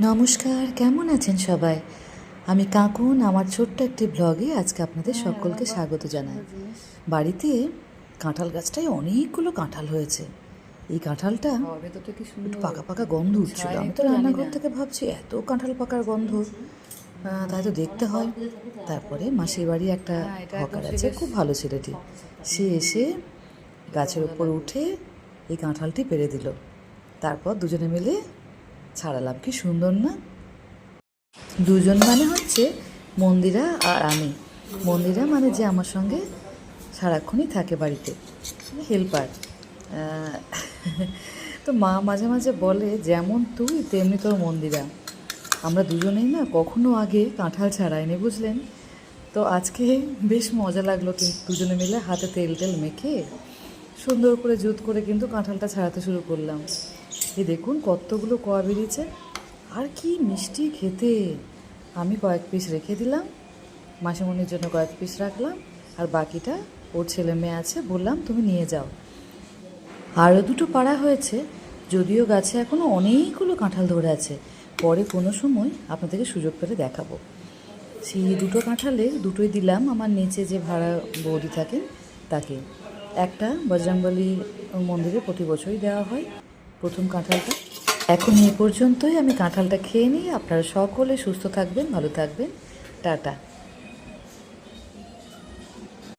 নমস্কার, কেমন আছেন সবাই? আমি কাঁকন আমার ছোট্ট একটি ব্লগে আজকে আপনাদের সকলকে স্বাগত জানাই। বাড়িতে কাঁঠাল গাছটায় অনেকগুলো কাঁঠাল হয়েছে। এই কাঁঠালটা ভেতরটা কি একটু সুন্দর পাকা পাকা গন্ধ উঠছিল। আমি তো জানি রান্নাঘর না। থেকে ভাবছি এত কাঁঠাল পাকার গন্ধ, তাই তো দেখতে হয়। তারপরে মাসির বাড়ি একটা এটা একদম হকার সে আছে, বেশ খুব ভালো ছেলেটি। সে এসে গাছের ওপর উঠে এই কাঁঠালটি পেড়ে দিল। তারপর দুজনে মিলে ছাড়ালাম। কি সুন্দর না? দুজন মানে হচ্ছে মন্দিরা আর আমি। মন্দিরা মানে যে আমার সঙ্গে সারাক্ষণই থাকে বাড়িতে, হেল্পার। তো মা মাঝে মাঝে বলে, যেমন তুই তেমনি তোর মন্দিরা। আমরা দুজনেই না কখনো আগে কাঁঠাল ছাড়াইনি, বুঝলেন? তো আজকে বেশ মজা লাগলো, কিন্তু দুজনে মিলে হাতে তেল টেল মেখে সুন্দর করে জুত করে কিন্তু কাঁঠালটা ছাড়াতে শুরু করলাম। এই দেখুন কতগুলো কোয়া বেরিয়েছে, আর কি মিষ্টি খেতে। আমি কয়েক পিস রেখে দিলাম, মাসিমণির জন্য কয়েক পিস রাখলাম, আর বাকিটা ওর ছেলে মেয়ে আছে, বললাম তুমি নিয়ে যাও। আরও দুটো পাড়া হয়েছে, যদিও গাছে এখনও অনেকগুলো কাঁঠাল ধরে আছে। পরে কোনো সময় আপনাদেরকে সুযোগ পেলে দেখাবো। সেই দুটো কাঁঠালের দুটোই দিলাম আমার নিচে যে ভাড়া বৌদি থাকেন তাকে। একটা বজরংবলী মন্দিরে প্রতি বছরই দেওয়া হয় প্রথম কাঁঠালটা। এখন এই পর্যন্তই, আমি কাঁঠালটা খেয়ে নিই। আপনারা সকলে সুস্থ থাকবেন, ভালো থাকবেন। টাটা।